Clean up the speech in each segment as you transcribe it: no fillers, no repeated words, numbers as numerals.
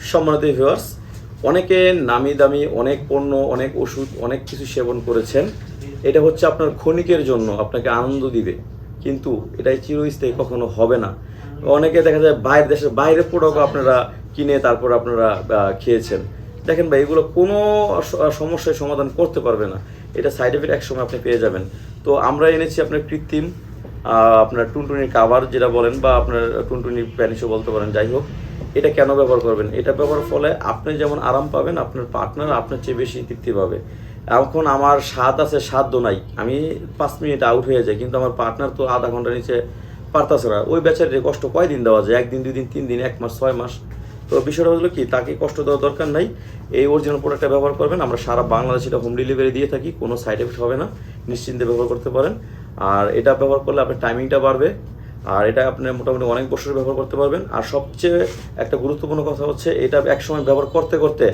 সম্মানিত ভিউয়ার্স, অনেকে নামি দামি অনেক পণ্য, অনেক ওষুধ, অনেক কিছু সেবন করেছেন। এটা হচ্ছে আপনার ক্ষণিকের জন্য, আপনাকে আনন্দ দিবে, কিন্তু এটাই চিরস্থায়ী কখনো হবে না। অনেকে দেখা যায় বাইরের দেশের বাইরের প্রোডাক্ট আপনারা কিনে তারপর আপনারা খেয়েছেন। দেখেন ভাই, এগুলো কোনো সমস্যার সমাধান করতে পারবে না। এটা সাইড এফেক্ট একসময় আপনি পেয়ে যাবেন। তো আমরা এনেছি আপনার কৃত্রিম আপনার টুনটুনির কাভার যেটা বলেন, বা আপনার টুনটুনির প্যানিশও বলতে পারেন, যাই হোক। এটা কেন ব্যবহার করবেন? এটা ব্যবহারের ফলে আপনি যেমন আরাম পাবেন, আপনার পার্টনার আপনার চেয়ে বেশি তৃপ্তি পাবে। এখন আমার স্বাদ আছে, সাধ্য নাই, আমি 5 মিনিট আউট হয়ে যাই, কিন্তু আমার পার্টনার তো আধা ঘন্টার নিচে পারতাছে না। ওই বেচারির কষ্ট কয়দিন দেওয়া যায়? 1 দিন, 2 দিন, 3 দিন, 1 মাস, 6 মাস। তো বিষয়টা হলো কি, তাকে কষ্ট দেওয়ার দরকার নাই। এই অরিজিনাল প্রোডাক্টটা ব্যবহার করবেন। আমরা সারা বাংলাদেশে এটা হোম ডেলিভারি দিয়ে থাকি, কোনো সাইড এফেক্ট হবে না, নিশ্চিন্তে ব্যবহার করতে পারেন। আর এটা ব্যবহার করলে আপনার টাইমিংটা বাড়বে, আর এটা আপনি মোটামুটি অনেক বছর ব্যবহার করতে পারবেন। আর সবচেয়ে একটা গুরুত্বপূর্ণ কথা হচ্ছে, এটা একসময় ব্যবহার করতে করতে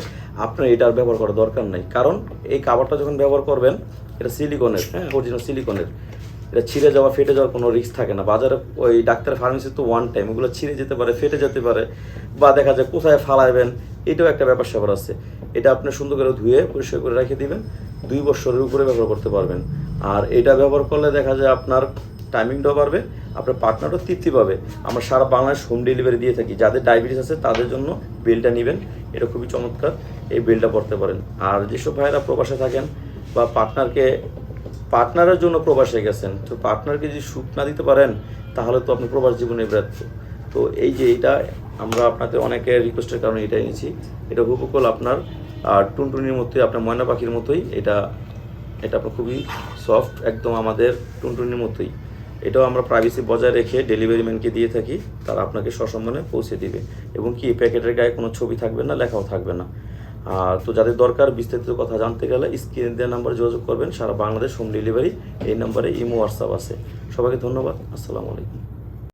আপনার এটা আর ব্যবহার করার দরকার নাই। কারণ এই কাভারটা যখন ব্যবহার করবেন, এটা সিলিকনের, হ্যাঁ, অরিজিনাল সিলিকনের। এটা ছিঁড়ে যাওয়া, ফেটে যাওয়ার কোনো রিস্ক থাকে না। বাজারে ওই ডাক্তার ফার্মেসি তো ওয়ান টাইম, ওগুলো ছিঁড়ে যেতে পারে, ফেটে যেতে পারে, বা দেখা যায় কোথায় ফালাইবেন, এটাও একটা ব্যাপার স্যাপার আছে। এটা আপনি সুন্দর করে ধুয়ে পরিষ্কার করে রেখে দিবেন, 2 বছরের উপরে ব্যবহার করতে পারবেন। আর এটা ব্যবহার করলে দেখা যায় আপনার টাইমিংটাও বাড়বে, আপনার পার্টনারও তৃপ্তি পাবে। আমরা সারা বাংলাদেশ হোম ডেলিভারি দিয়ে থাকি। যাদের ডায়াবেটিস আছে তাদের জন্য বেলটা নেবেন, এটা খুবই চমৎকার, এই বেলটা পড়তে পারেন। আর যেসব ভাইয়েরা প্রবাসে থাকেন বা পার্টনারের জন্য প্রবাসে গেছেন, তো পার্টনারকে যদি সুখ না দিতে পারেন, তাহলে তো আপনি প্রবাস জীবনে ব্যর্থ। তো এই যে এটা আমরা আপনাদের অনেকের রিকোয়েস্টের কারণে এটা এনেছি। এটা হুবহু আপনার টুনটুনির মতোই, আপনার ময়না পাখির মতোই। এটা আপনার খুবই সফট, একদম আমাদের টুনটুনির মতোই। এটাও আমরা প্রাইভেসি বজায় রেখে ডেলিভারি ম্যানকে দিয়ে থাকি, তারা আপনাকে সসম্মানে পৌঁছে দিবে। এবং কি, প্যাকেটের গায়ে কোনো ছবি থাকবে না, লেখাও থাকবে না। তো যাদের দরকার, বিস্তারিত কথা জানতে গেলে স্ক্রিনে দেওয়া নাম্বারে যোগাযোগ করবেন। সারা বাংলাদেশ হোম ডেলিভারি, এই নাম্বারে ইমো, হোয়াটসঅ্যাপ আছে। সবাইকে ধন্যবাদ। আসসালামু আলাইকুম।